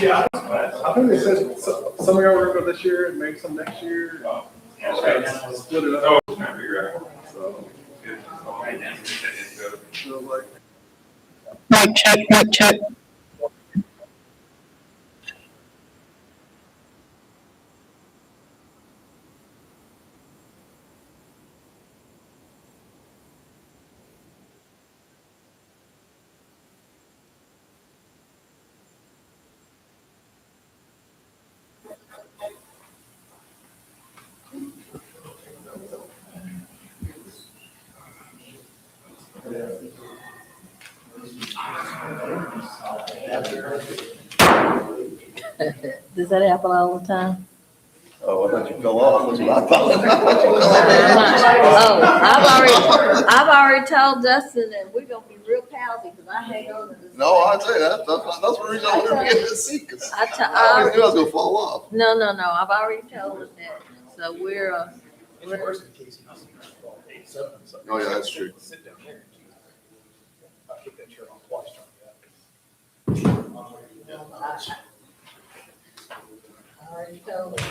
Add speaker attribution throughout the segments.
Speaker 1: Yeah, I think they said some of y'all were gonna go this year and maybe some next year. Split it up. So, like,
Speaker 2: Mic check, mic check.
Speaker 3: Does that happen all the time?
Speaker 4: Oh, I thought you fell off, that's what I thought.
Speaker 3: Oh, I've already told Dustin that we're gonna be real palsy, because I hang on to this.
Speaker 4: No, I tell you, that's the reason I wanted to get in the seat, because
Speaker 3: I
Speaker 4: I always knew I was gonna fall off.
Speaker 3: No, I've already told him that, so we're
Speaker 4: Oh, yeah, that's true.
Speaker 1: sit down there. I kicked that chair off twice trying to get out.
Speaker 3: I already told him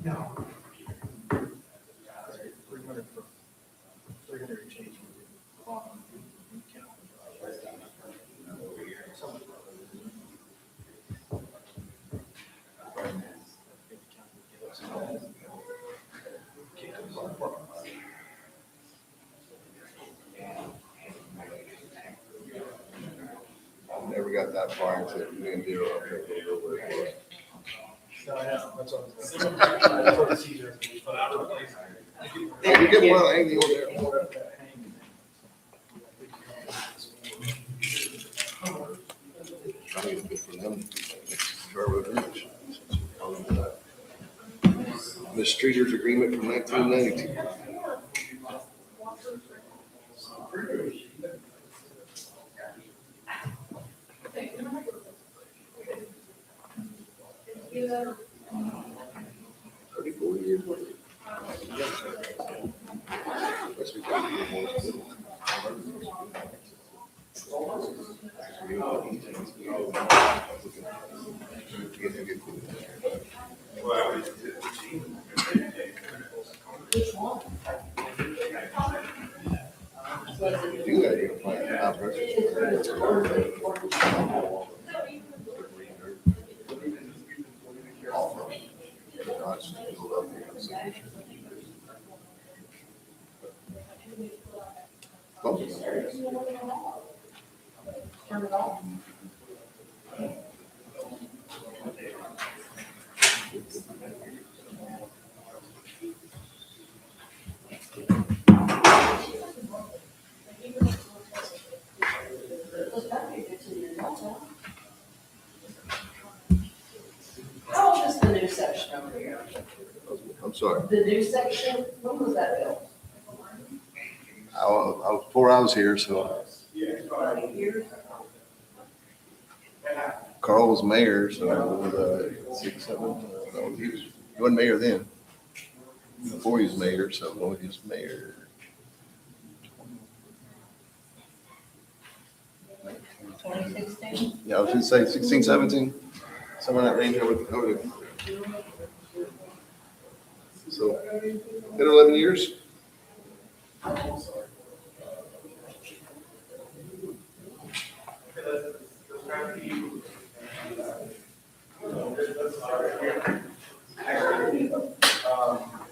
Speaker 1: No. 300 and change.
Speaker 4: I never got that far into doing deal.
Speaker 1: No, I know, that's what I was saying.
Speaker 4: Hey, you get one hanging on there. I need a bit for them. The Streeters Agreement from 1992. $34 years. Guess we got to get more. Do that, you're playing high pressure.
Speaker 3: How old is the new section over here?
Speaker 4: I'm sorry.
Speaker 3: The new section, when was that built?
Speaker 4: I was before I was here, so
Speaker 3: About a year?
Speaker 4: Carl was mayor, so it was 6, 7. No, he wasn't mayor then. Before he was mayor, so when he was mayor.
Speaker 3: 2016?
Speaker 4: Yeah, I was gonna say 16, 17, somewhere in that range. I would. So 10 or 11 years.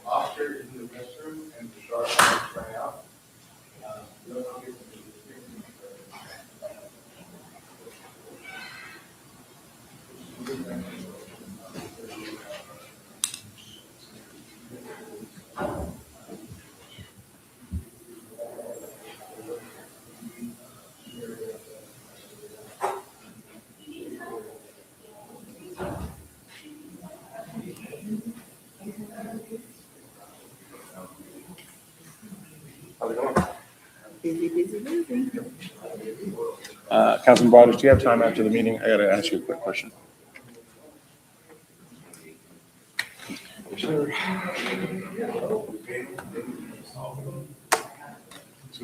Speaker 1: Oscar is in the restroom and Charlotte ran out.
Speaker 3: Busy.
Speaker 5: Councilman Broadus, do you have time after the meeting? I gotta ask you a quick question.
Speaker 4: It's gonna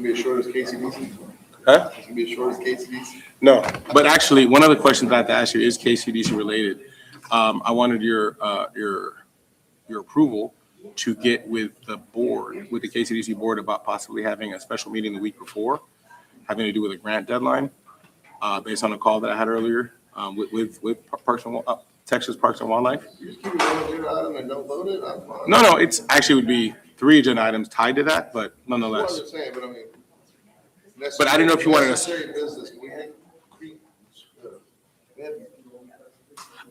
Speaker 4: be as short as KCBC?
Speaker 5: Huh?
Speaker 4: It's gonna be as short as KCBC?
Speaker 5: No, but actually, one of the questions I have to ask you is KCDC related. I wanted your approval to get with the board, with the KCDC board about possibly having a special meeting the week before, having to do with a grant deadline, based on a call that I had earlier, with Parks and Texas Parks and Wildlife.
Speaker 4: You just keep it on agenda item and don't vote it? I'm fine.
Speaker 5: No, it's actually would be 3 agenda items tied to that, but
Speaker 4: That's what
Speaker 5: nonetheless.
Speaker 4: I'm saying, but I mean.
Speaker 5: But I didn't know if you wanted us-
Speaker 4: Necessary business, we had,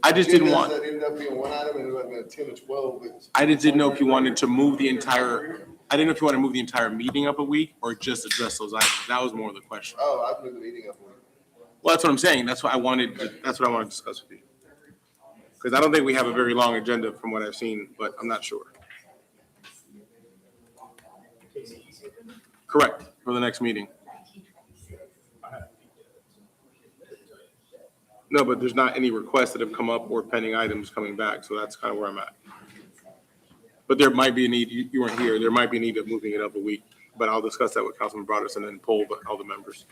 Speaker 5: I just didn't
Speaker 4: agendas
Speaker 5: want,
Speaker 4: that ended up being one item and it would have been 10 or 12.
Speaker 5: I just didn't know if you wanted to move the entire, I didn't know if you wanted to move the entire meeting up a week or just address those items. That was more of the question.
Speaker 4: Oh, I've moved the meeting up.
Speaker 5: Well, that's what I'm saying. That's what I wanted to discuss with you. Because I don't think we have a very long agenda from what I've seen, but I'm not sure. Correct, for the next meeting. No, but there's not any requests that have come up or pending items coming back, so that's kind of where I'm at. But there might be a need, you weren't here, there might be a need of moving it up a week, but I'll discuss that with Councilman Broadus and then poll all the members.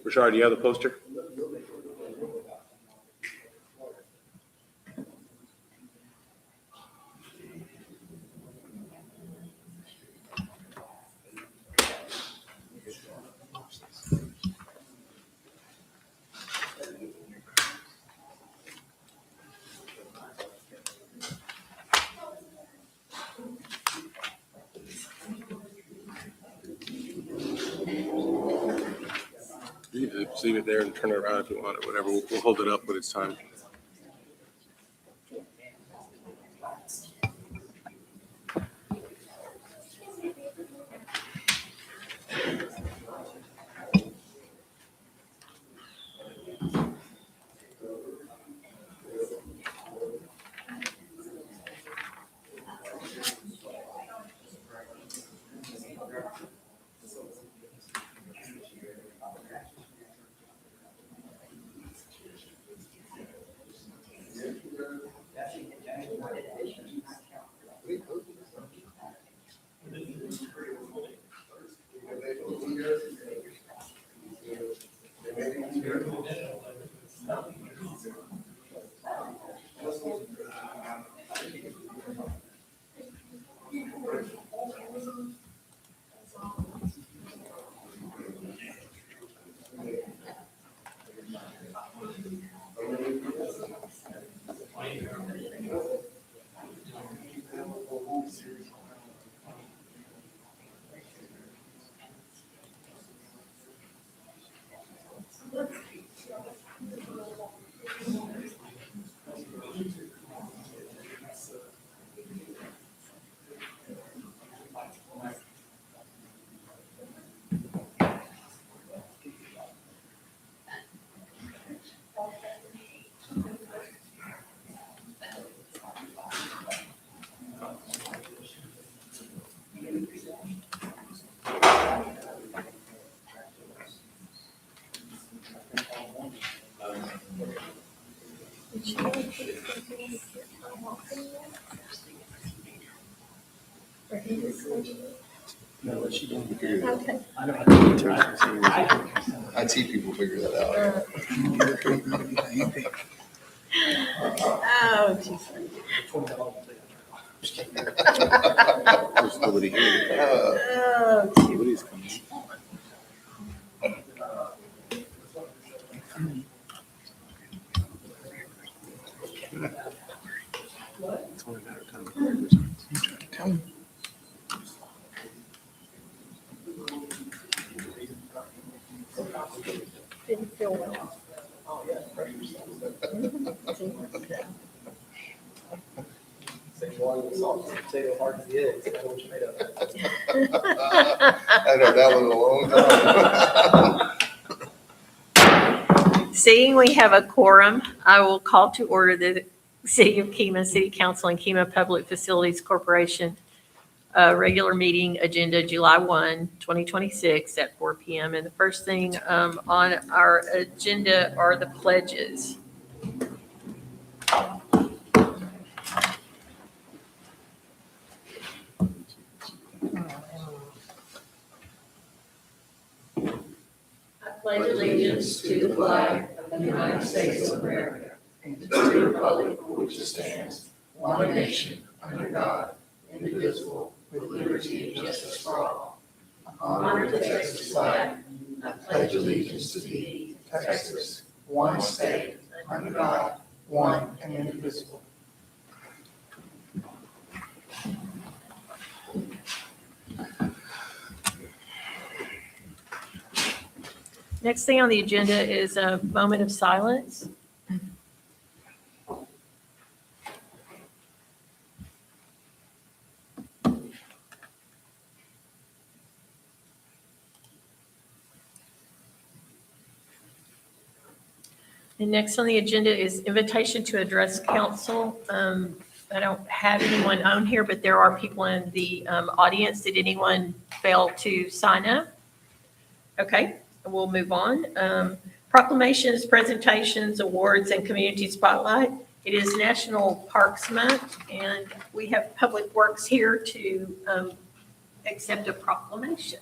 Speaker 5: Rashard, do you have the poster? You can just leave it there and turn it around if you want it, whatever. We'll hold it up when it's time.
Speaker 3: Okay.
Speaker 4: IT people figure that out.
Speaker 3: Oh, geez.
Speaker 5: There's nobody here.
Speaker 3: Oh,
Speaker 5: Nobody's coming. It's only a matter of time.
Speaker 2: Tell him.
Speaker 3: Didn't feel well.
Speaker 1: Potato hard to get, that's what you made of.
Speaker 4: I heard that one a long time.
Speaker 6: Seeing we have a quorum, I will call to order the City of Kima City Council and Kima Public Facilities Corporation regular meeting agenda July 1, 2026 at 4 PM. And the first thing on our agenda are the pledges. I pledge allegiance to the flag of the United States of America and to the republic for which it stands, one nation, under God, indivisible, with liberty and justice for all. Honor the Texas flag. I pledge allegiance to thee, Texas, one state, under God, one and indivisible. Next thing on the agenda is a moment of silence. And next on the agenda is invitation to address council. I don't have anyone on here, but there are people in the audience. Did anyone fail to sign up? Okay, we'll move on. Proclamations, presentations, awards, and community spotlight. It is National Parks Month, and we have Public Works here to accept a proclamation.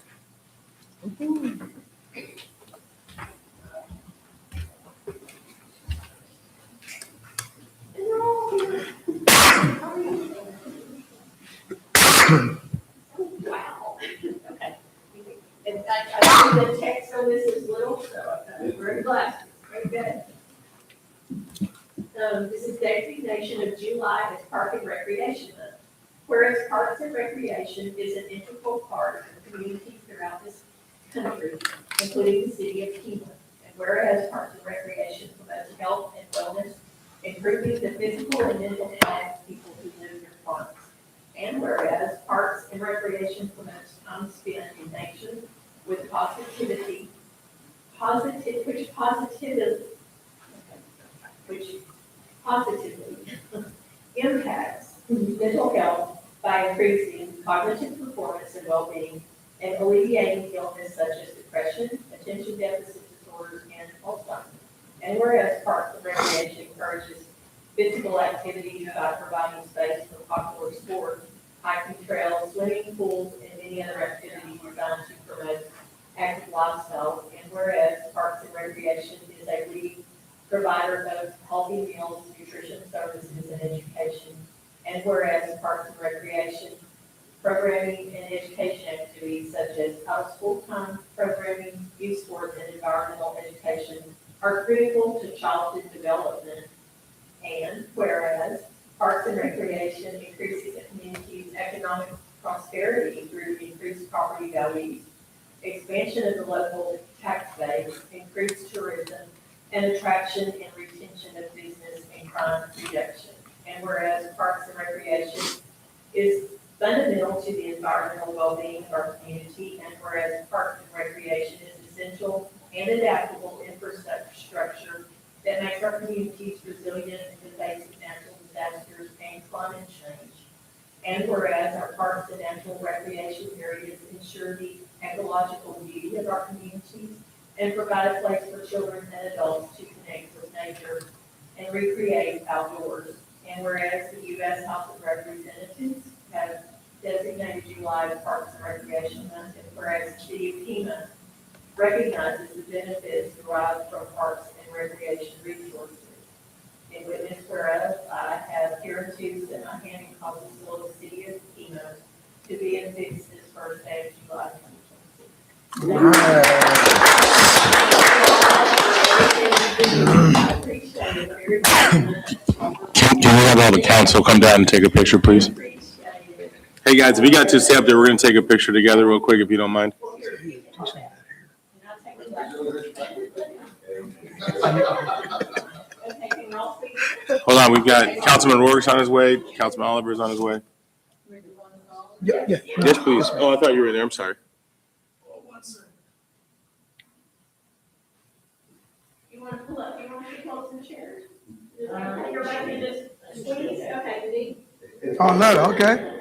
Speaker 6: Wow, okay. And I think the text on this is little, so I'm very glad. Very good. This is designation of July as Park and Recreation Month. Whereas Parks and Recreation is an integral part of communities throughout this country, including the city of Kima. And whereas Parks and Recreation promotes health and wellness, improving the physical and mental health of people who live near parks. And whereas Parks and Recreation promotes time spent in nature with positivity, which positively impacts mental health by increasing cognitive performance and well-being and alleviating illness such as depression, attention deficit disorders, and Alzheimer's. And whereas Parks and Recreation encourages physical activity by providing space for popular sports, hiking trails, swimming pools, and many other activities designed to promote active lifestyles. And whereas Parks and Recreation is a leading provider of healthy meals, nutrition services, and education. And whereas Parks and Recreation programming and education activities such as out-of-school time programming, youth sports, and environmental education are critical to childhood development. And whereas Parks and Recreation increases the community's economic prosperity through increased property values, expansion of the local tax base, increased tourism, and attraction and retention of business and crime reduction. And whereas Parks and Recreation is fundamental to the environmental well-being of our community, and whereas Parks and Recreation is essential and adaptable infrastructure that makes our communities resilient to the face of natural disasters and climate change. And whereas our parks and natural recreation areas ensure the ecological beauty of our communities and provide a place for children and adults to connect with nature and recreate outdoors. And whereas the U.S. House of Representatives have designated July as Parks and Recreation Month, and whereas the city of Kima recognizes the benefits derived from parks and recreation resources. In witness whereof, I have hereunto set my hand and caused the seal of the city of Kima to be affixed this first day of July 2026. I appreciate it very much.
Speaker 5: Can we have all the council come down and take a picture, please? Hey, guys, if you got to stay up there, we're going to take a picture together real quick, if you don't mind. Hold on, we've got Councilman Rourke's on his way. Councilman Oliver's on his way.
Speaker 1: Yeah.
Speaker 5: Yes, please. Oh, I thought you were there. I'm sorry.
Speaker 6: You want to pull up, you want to sit close in the chairs? Everybody can just squeeze, okay,
Speaker 7: Oh, no, okay.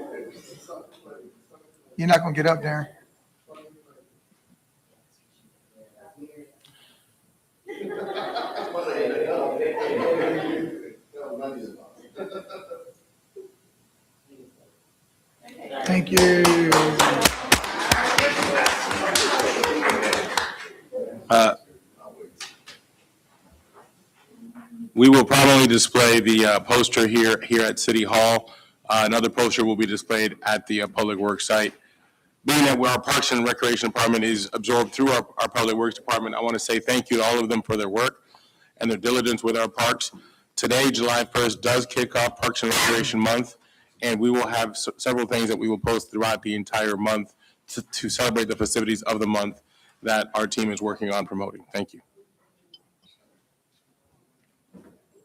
Speaker 7: You're not gonna get up there. Thank you.
Speaker 5: We will probably display the poster here at City Hall. Another poster will be displayed at the Public Works site. Being that our Parks and Recreation Department is absorbed through our Public Works Department, I want to say thank you to all of them for their work and their diligence with our parks. Today, July 1st, does kick off Parks and Recreation Month, and we will have several things that we will post throughout the entire month to celebrate the festivities of the month that our team is working on promoting. Thank you.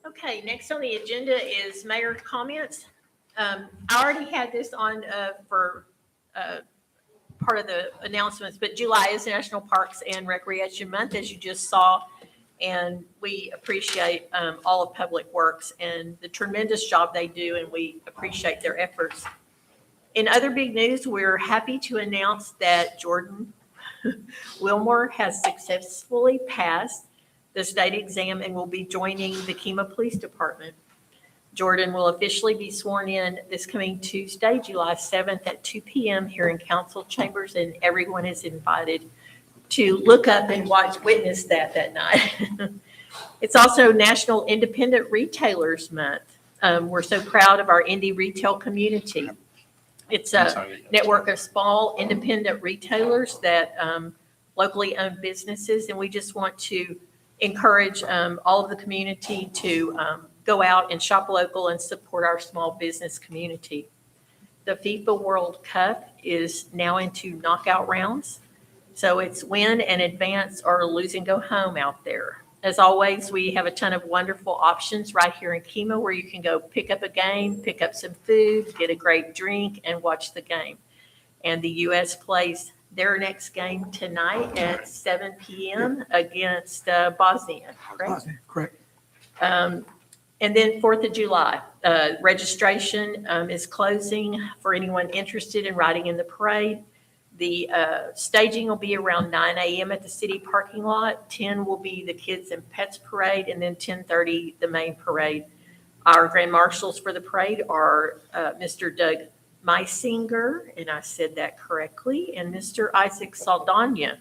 Speaker 6: Okay, next on the agenda is mayor comments. I already had this on for part of the announcements, but July is National Parks and Recreation Month, as you just saw. And we appreciate all of Public Works and the tremendous job they do, and we appreciate their efforts. In other big news, we're happy to announce that Jordan Wilmore has successfully passed the state exam and will be joining the Kemah Police Department. Jordan will officially be sworn in this coming Tuesday, July 7th at 2 p.m. here in council chambers, and everyone is invited to look up and witness that night. It's also National Independent Retailers Month. We're so proud of our indie retail community. It's a network of small independent retailers that locally owned businesses, and we just want to encourage all of the community to go out and shop local and support our small business community. The FIFA World Cup is now into knockout rounds. So it's win and advance or lose and go home out there. As always, we have a ton of wonderful options right here in Kemah where you can go pick up a game, pick up some food, get a great drink, and watch the game. And the U.S. plays their next game tonight at 7 p.m. against Bosnia, correct?
Speaker 7: Correct.
Speaker 6: And then 4th of July, registration is closing for anyone interested in riding in the parade. The staging will be around 9 a.m. at the city parking lot. 10 will be the Kids and Pets Parade, and then 10:30, the main parade. Our grand marshals for the parade are Mr. Doug Meisinger, and I said that correctly, and Mr. Isaac Saldana.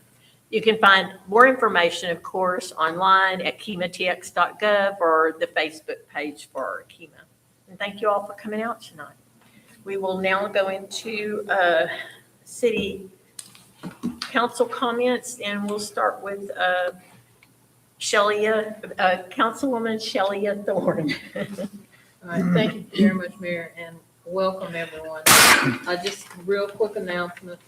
Speaker 6: You can find more information, of course, online at kematx.gov or the Facebook page for Kemah. And thank you all for coming out tonight. We will now go into city council comments, and we'll start with Councilwoman Shelia Thorne.
Speaker 3: All right, thank you very much, Mayor, and welcome everyone. Just real quick announcement.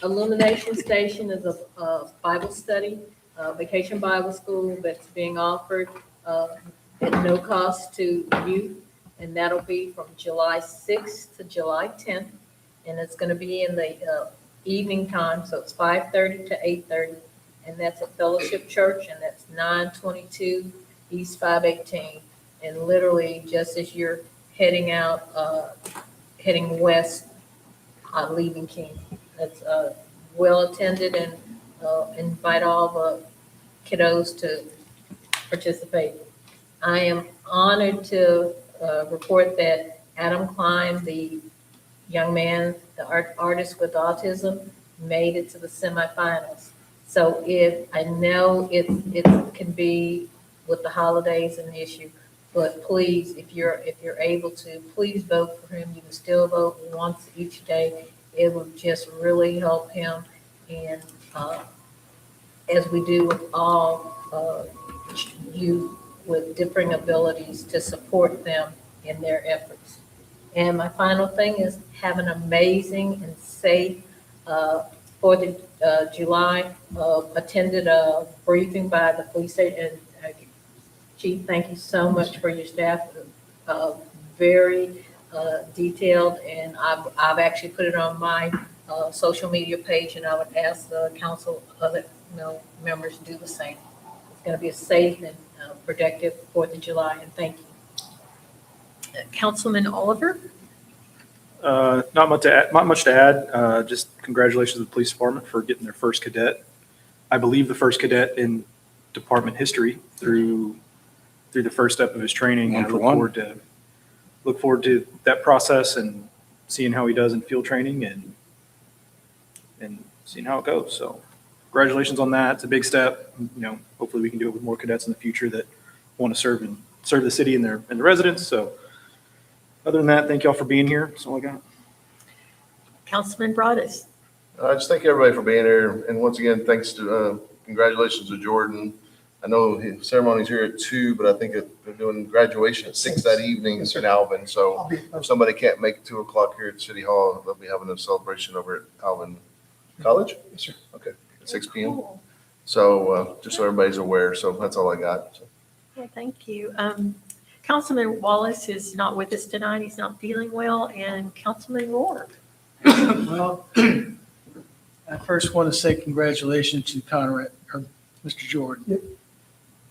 Speaker 3: Illumination Station is a Bible study, vacation Bible school that's being offered at no cost to youth, and that'll be from July 6th to July 10th, and it's going to be in the evening time, so it's 5:30 to 8:30, and that's at Fellowship Church, and that's 922 East 518, and literally just as you're heading out, heading west, leaving King. It's well attended, and invite all the kiddos to participate. I am honored to report that Adam Klein, the young man, the artist with autism, made it to the semifinals. So I know it can be with the holidays an issue, but please, if you're able to, please vote for him. You can still vote once each day. It would just really help him. And as we do with all youth with differing abilities to support them in their efforts. And my final thing is have an amazing and safe 4th of July. Attended a briefing by the police station. And Chief, thank you so much for your staff. Very detailed, and I've actually put it on my social media page, and I would ask the council, other members do the same. It's going to be a safe and productive 4th of July, and thank you. Councilman Oliver?
Speaker 8: Not much to add. Just congratulations to the police department for getting their first cadet. I believe the first cadet in department history through the first step of his training.
Speaker 5: One
Speaker 8: And
Speaker 5: for
Speaker 8: I
Speaker 5: one.
Speaker 8: look forward to that process and seeing how he does in field training and seeing how it goes. So congratulations on that. It's a big step. Hopefully we can do it with more cadets in the future that want to serve the city and the residents. So other than that, thank y'all for being here. That's all I got.
Speaker 3: Councilman Broadus?
Speaker 4: I just thank everybody for being here. And once again, thanks to, congratulations to Jordan. I know his ceremony's here at 2, but I think they're doing graduation at 6 that evening
Speaker 7: Yes, sir.
Speaker 4: in Alvin. So
Speaker 7: I'll be,
Speaker 4: if somebody can't make it 2:00 here at City Hall, they'll be having a celebration over at Alvin College.
Speaker 7: yes, sir.
Speaker 4: Okay, at 6 p.m. So just so everybody's aware. So that's all I got. So.
Speaker 9: Well, thank you. Councilman Wallace is not with us tonight. He's not feeling well. And Councilman Rohr.
Speaker 10: Well, I first want to say congratulations to Conrad, or Mr. Jordan.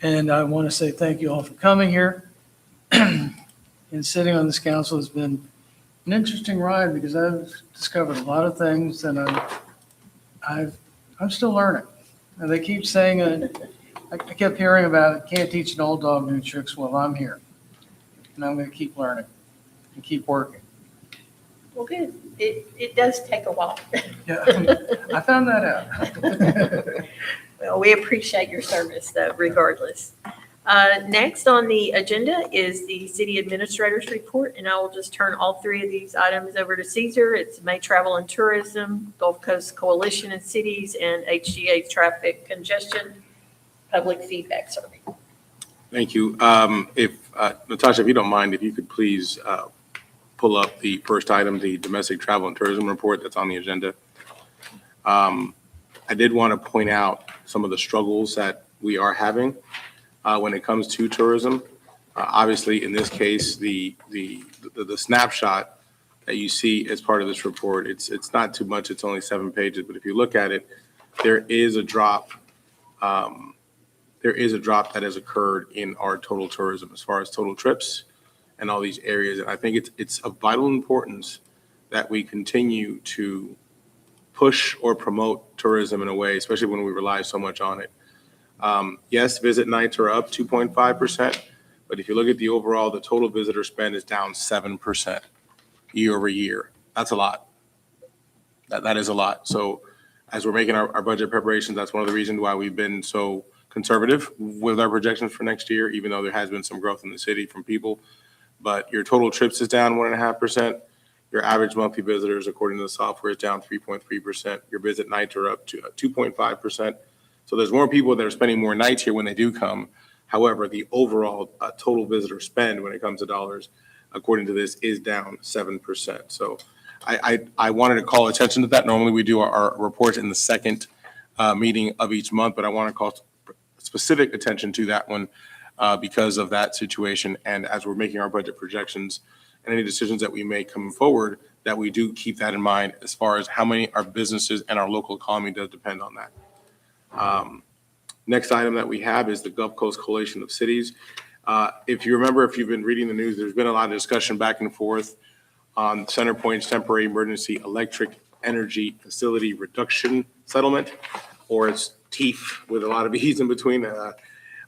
Speaker 10: And I want to say thank you all for coming here. And sitting on this council has been an interesting ride because I've discovered a lot of things and I'm still learning. And they keep saying, I kept hearing about it, can't teach an old dog new tricks. Well, I'm here. And I'm going to keep learning and keep working.
Speaker 9: Well, good. It does take a while.
Speaker 10: Yeah, I found that out.
Speaker 9: Well, we appreciate your service, though, regardless. Next on the agenda is the city administrator's report, and I will just turn all three of these items over to Caesar. It's May Travel and Tourism, Gulf Coast Coalition and Cities, and HGA Traffic Congestion Public Feedback Survey.
Speaker 5: Thank you. Natasha, if you don't mind, if you could please pull up the first item, the domestic travel and tourism report that's on the agenda. I did want to point out some of the struggles that we are having when it comes to tourism. Obviously, in this case, the snapshot that you see as part of this report, it's not too much. It's only 7 pages, but if you look at it, there is a drop. There is a drop that has occurred in our total tourism as far as total trips and all these areas. And I think it's of vital importance that we continue to push or promote tourism in a way, especially when we rely so much on it. Yes, visit nights are up 2.5%, but if you look at the overall, the total visitor spend is down 7% year over year. That's a lot. That is a lot. So as we're making our budget preparations, that's one of the reasons why we've been so conservative with our projections for next year, even though there has been some growth in the city from people. But your total trips is down 1.5%. Your average monthly visitors, according to the software, is down 3.3%. Your visit nights are up to 2.5%. So there's more people that are spending more nights here when they do come. However, the overall total visitor spend when it comes to dollars, according to this, is down 7%. So I wanted to call attention to that. Normally we do our reports in the second meeting of each month, but I want to call specific attention to that one because of that situation. And as we're making our budget projections and any decisions that we make coming forward, that we do keep that in mind as far as how many our businesses and our local economy does depend on that. Next item that we have is the Gulf Coast Coalition of Cities. If you remember, if you've been reading the news, there's been a lot of discussion back and forth on CenterPoint's temporary emergency electric energy facility reduction settlement, or its TEEF with a lot of E's in between.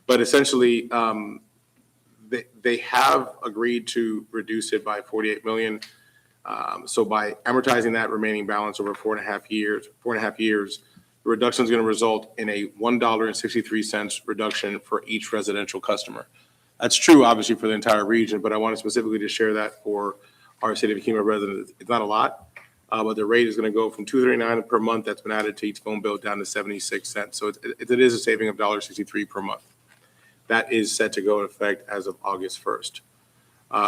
Speaker 5: But essentially, they have agreed to reduce it by $48 million. So by amortizing that remaining balance over 4.5 years, the reduction is going to result in a $1.63 reduction for each residential customer. That's true, obviously, for the entire region, but I wanted specifically to share that for our city of Yakima residents. It's not a lot, but the rate is going to go from $239 per month that's been added to each phone bill down to 76 cents. So it is a saving of $1.63 per month. That is set to go into effect as of August 1st.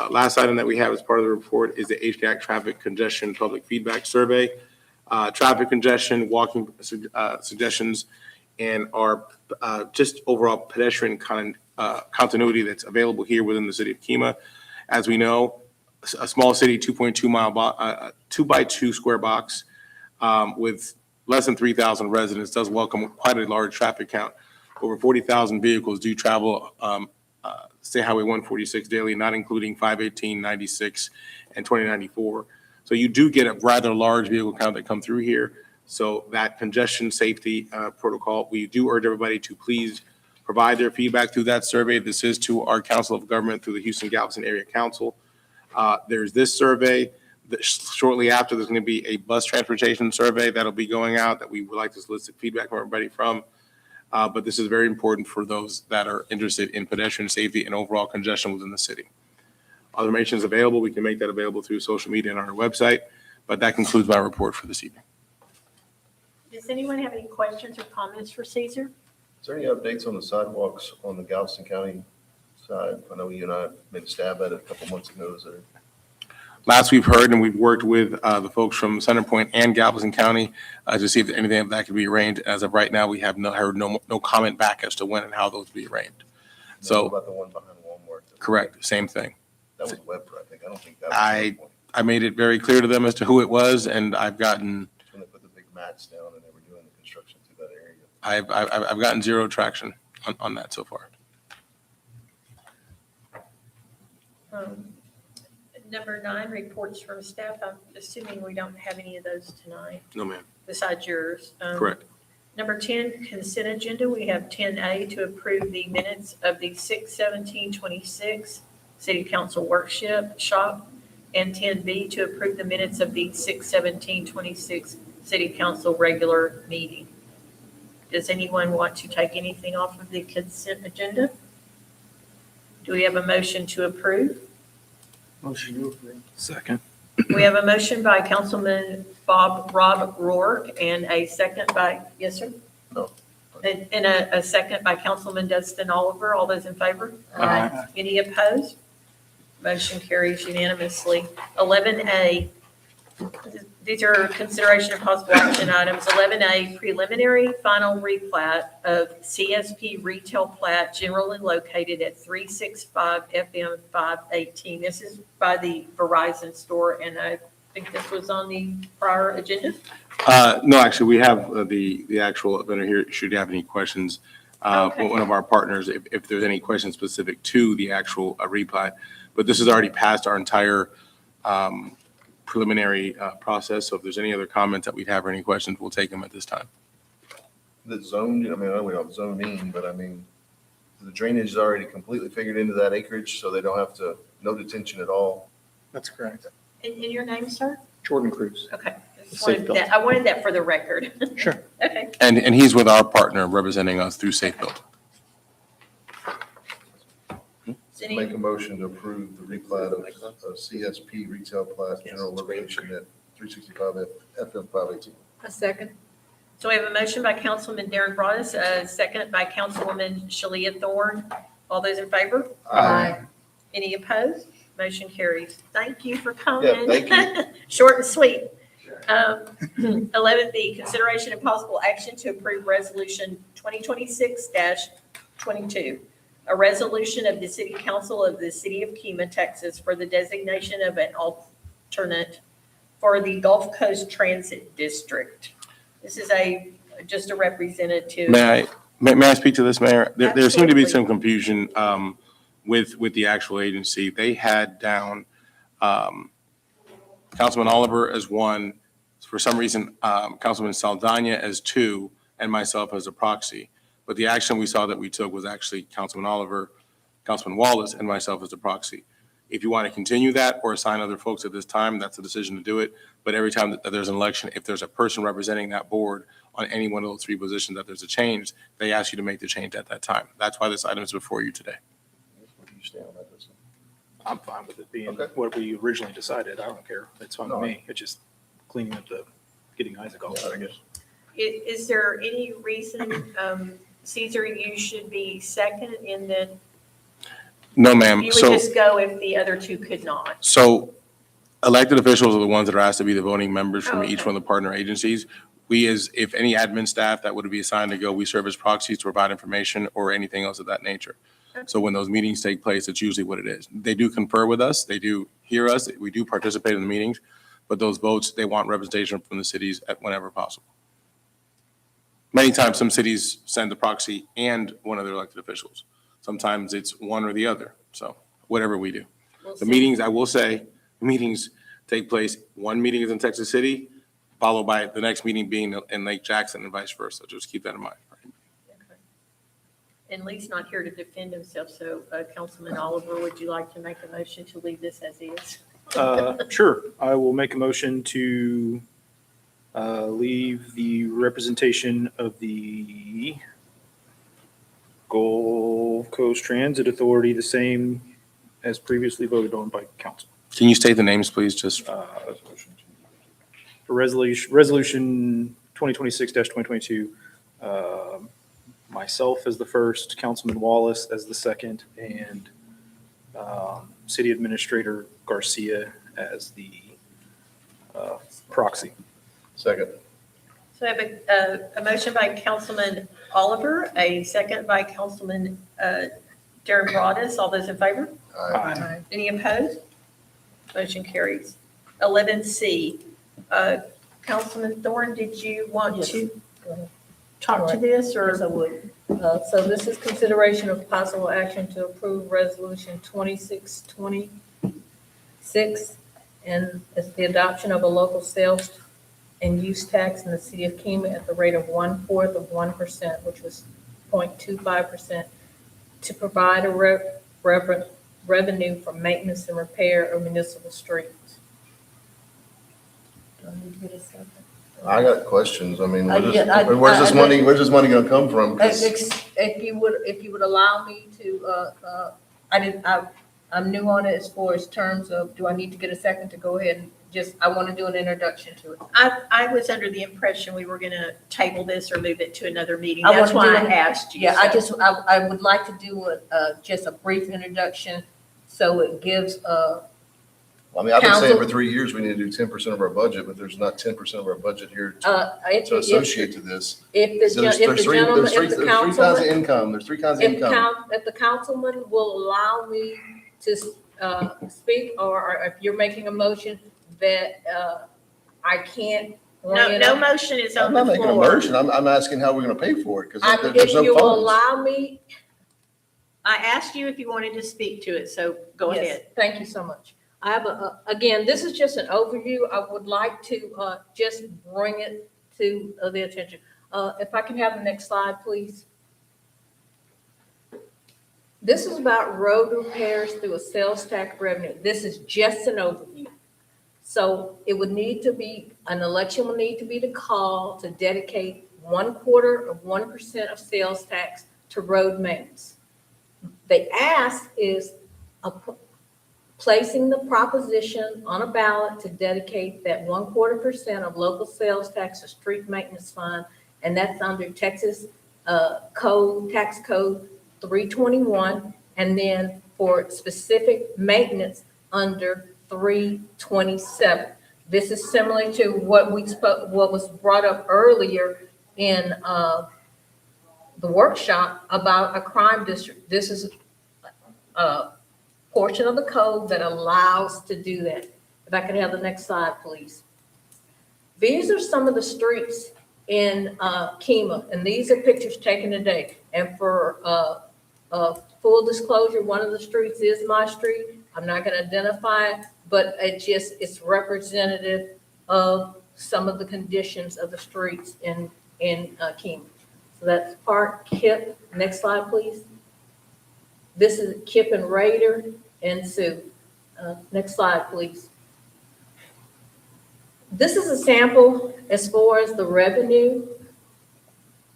Speaker 5: Last item that we have as part of the report is the HDAC Traffic Congestion Public Feedback Survey. Traffic congestion, walking suggestions, and our just overall pedestrian continuity that's available here within the city of Kemah. As we know, a small city, 2.2 mile, 2x2 square box with less than 3,000 residents does welcome quite a large traffic count. Over 40,000 vehicles do travel State Highway 146 daily, not including 518, 96, and 2094. So you do get a rather large vehicle count that come through here. So that congestion safety protocol, we do urge everybody to please provide their feedback through that survey. This is to our Council of Government through the Houston-Galveston Area Council. There's this survey. Shortly after, there's going to be a bus transportation survey that'll be going out that we would like to solicit feedback from everybody from. But this is very important for those that are interested in pedestrian safety and overall congestion within the city. Other information is available. We can make that available through social media and on our website. But that concludes my report for this evening.
Speaker 9: Does anyone have any questions or comments for Caesar?
Speaker 4: Is there any updates on the sidewalks on the Galveston County side? I know you and I made a stab at it a couple months ago. Is there?
Speaker 5: Last we've heard, and we've worked with the folks from Centerpoint and Galveston County to see if anything of that could be arranged. As of right now, we have heard no comment back as to when and how those will be arranged. So
Speaker 4: About the one behind Walmart.
Speaker 5: correct, same thing.
Speaker 4: That was Webber, I think. I don't think that was.
Speaker 5: I made it very clear to them as to who it was, and I've gotten
Speaker 4: When they put the big mats down and they were doing the construction through that area.
Speaker 5: I've gotten zero traction on that so far.
Speaker 9: Number 9, reports from staff. I'm assuming we don't have any of those tonight
Speaker 5: No, ma'am.
Speaker 9: besides yours.
Speaker 5: Correct.
Speaker 9: Number 10, consent agenda. We have 10A to approve the minutes of the 6/17/26 City Council workshop, and 10B to approve the minutes of the 6/17/26 City Council regular meeting. Does anyone want to take anything off of the consent agenda? Do we have a motion to approve?
Speaker 10: Motion to approve.
Speaker 8: Second.
Speaker 9: We have a motion by Councilman Rob Rourke and a second by, yes, sir?
Speaker 4: No.
Speaker 9: And a second by Councilman Dustin Oliver. All those in favor?
Speaker 8: Aye.
Speaker 9: Any opposed? Motion carries unanimously. 11A, these are consideration of possible action items. 11A, preliminary final replat of CSP retail plat generally located at 365 FM 518. This is by the Verizon store, and I think this was on the prior agenda.
Speaker 5: No, actually, we have the actual vendor here. Should you have any questions,
Speaker 9: Okay.
Speaker 5: one of our partners, if there's any questions specific to the actual replat. But this has already passed our entire preliminary process. So if there's any other comments that we'd have or any questions, we'll take them at this time.
Speaker 4: The zoned, I mean, I know we don't zoning, but I mean, the drainage is already completely figured into that acreage, so they don't have to, no detention at all.
Speaker 8: That's correct.
Speaker 9: And your name, sir?
Speaker 8: Jordan Cruz.
Speaker 9: Okay. I just
Speaker 8: Safe
Speaker 9: wanted
Speaker 8: Built.
Speaker 9: that- I wanted that for the record.
Speaker 8: Sure.
Speaker 9: Okay.
Speaker 5: And he's with our partner representing us through Safe Built.
Speaker 9: Is any-
Speaker 4: Make a motion to approve the replat of CSP retail plat general location at 365 FM 518.
Speaker 3: A second.
Speaker 9: So we have a motion by Councilman Darren Broadus, a second by Councilwoman Shalia Thorne. All those in favor?
Speaker 3: Aye.
Speaker 9: Any opposed? Motion carries. Thank you for coming.
Speaker 4: Yeah, thank
Speaker 9: Short and sweet. 11B, consideration and possible action to approve resolution 2026-22. A resolution of the City Council of the City of Kemah, Texas, for the designation of an alternate for the Gulf Coast Transit District. This is just a representative.
Speaker 5: May I speak to this, Mayor? There seemed to be
Speaker 9: Absolutely.
Speaker 5: some confusion with the actual agency. They had down Councilman Oliver as one, for some reason, Councilman Saldana as two, and myself as a proxy. But the action we saw that we took was actually Councilman Oliver, Councilman Wallace, and myself as the proxy. If you want to continue that or assign other folks at this time, that's a decision to do it. But every time that there's an election, if there's a person representing that board on any one of those three positions, that there's a change, they ask you to make the change at that time. That's why this item is before you today.
Speaker 4: Where do you stand on that?
Speaker 8: I'm fine with it being
Speaker 4: Okay.
Speaker 8: what we originally decided. I don't care. It's fine with
Speaker 4: No.
Speaker 8: me. It's just cleaning up getting Isaac off, I guess.
Speaker 9: Is there any reason, Caesar, you should be second, and then
Speaker 5: No, ma'am.
Speaker 9: you would
Speaker 5: So,
Speaker 9: just go if the other two could not.
Speaker 5: so elected officials are the ones that are asked to be the voting members from
Speaker 9: Oh,
Speaker 5: each
Speaker 9: okay.
Speaker 5: one of the partner agencies. We, as, if any admin staff that would be assigned to go, we serve as proxies to provide information or anything else of that nature. So when those meetings take place, it's usually what it is. They do confer with us, they do hear us, we do participate in the meetings, but those votes, they want representation from the cities at whenever possible. Many times, some cities send the proxy and one of their elected officials. Sometimes it's one or the other, so whatever we do.
Speaker 3: We'll
Speaker 5: The
Speaker 3: see.
Speaker 5: meetings, I will say, meetings take place, one meeting is in Texas City, followed by the next meeting being in Lake Jackson and vice versa. Just keep that in mind.
Speaker 9: And Lee's not here to defend himself, so Councilman Oliver, would you like to make a motion to leave this as is?
Speaker 8: Sure, I will make a motion to leave the representation of the Gulf Coast Transit Authority the same as previously voted on by council.
Speaker 5: Can you state the names, please, just?
Speaker 8: For resolution 2026-2022, myself as the first, Councilman Wallace as the second, and City Administrator Garcia as the proxy.
Speaker 4: Second.
Speaker 9: So I have a motion by Councilman Oliver, a second by Councilman Darren Broadus. All those in favor?
Speaker 8: Aye.
Speaker 9: Any opposed? Motion carries. 11C, Councilman Thorne, did you want
Speaker 3: Yes.
Speaker 9: to
Speaker 3: Go ahead.
Speaker 9: talk to this, or?
Speaker 3: Yes, I would. So this is consideration of possible action to approve resolution 2626, and it's the adoption of a local sales and use tax in the city of Kima at the rate of 1/4 of 1%, which was 0.25%, to provide a revenue for maintenance and repair of municipal streets. Do I need to get a second?
Speaker 4: I got questions. I mean, where's
Speaker 3: Yeah,
Speaker 4: this, where's this money, where's this money gonna come from? 'Cause
Speaker 3: If you would allow me to, I'm new on it as far as terms of, do I need to get a second to go ahead and I want to do an introduction to it.
Speaker 9: I was under the impression we were going to table this or move it to another meeting.
Speaker 3: I
Speaker 9: That's
Speaker 3: wanna
Speaker 9: why
Speaker 3: do
Speaker 9: I
Speaker 3: it-
Speaker 9: asked you.
Speaker 3: Yeah,
Speaker 9: so.
Speaker 3: I would like to do just a brief introduction, so it gives,
Speaker 4: I mean, I've been saying
Speaker 3: Council-
Speaker 4: for 3 years, we need to do 10% of our budget, but there's not 10% of our budget here to
Speaker 3: if
Speaker 4: associate to this.
Speaker 3: the
Speaker 4: So there's
Speaker 3: gentleman,
Speaker 4: three kinds of
Speaker 3: councilman,
Speaker 4: income. There's 3 kinds of income.
Speaker 3: if the councilman will allow me to speak, or if you're making a motion that I can't bring
Speaker 9: No,
Speaker 3: it
Speaker 9: no
Speaker 3: up.
Speaker 9: motion is
Speaker 4: I'm
Speaker 9: on the
Speaker 4: not making a
Speaker 9: floor.
Speaker 4: motion. I'm asking how we're gonna pay for it, because
Speaker 3: If
Speaker 4: there's no
Speaker 3: you will
Speaker 4: funds.
Speaker 3: allow me.
Speaker 9: I asked you if you wanted to speak to it, so go
Speaker 3: Yes,
Speaker 9: ahead.
Speaker 3: thank you so much. I have again, this is just an overview. I would like to just bring it to the attention. If I can have the next slide, please. This is about road repairs through a sales tax revenue. This is just an overview. So it would need to be, an election will need to be the call to dedicate 1/4 of 1% of sales tax to road maintenance. The ask is placing the proposition on a ballot to dedicate that 1/4% of local sales tax to street maintenance fund, and that's under Texas tax code 321, and then for specific maintenance under 327. This is similar to what was brought up earlier in the workshop about a crime district. This is a portion of the code that allows to do that. If I could have the next slide, please. These are some of the streets in Kima, and these are pictures taken today. And for full disclosure, one of the streets is my street. I'm not going to identify it, but it's representative of some of the conditions of the streets in Kima. So that's Park, Kip. Next slide, please. This is Kip and Raider and Sioux. Next slide, please. This is a sample as far as the revenue.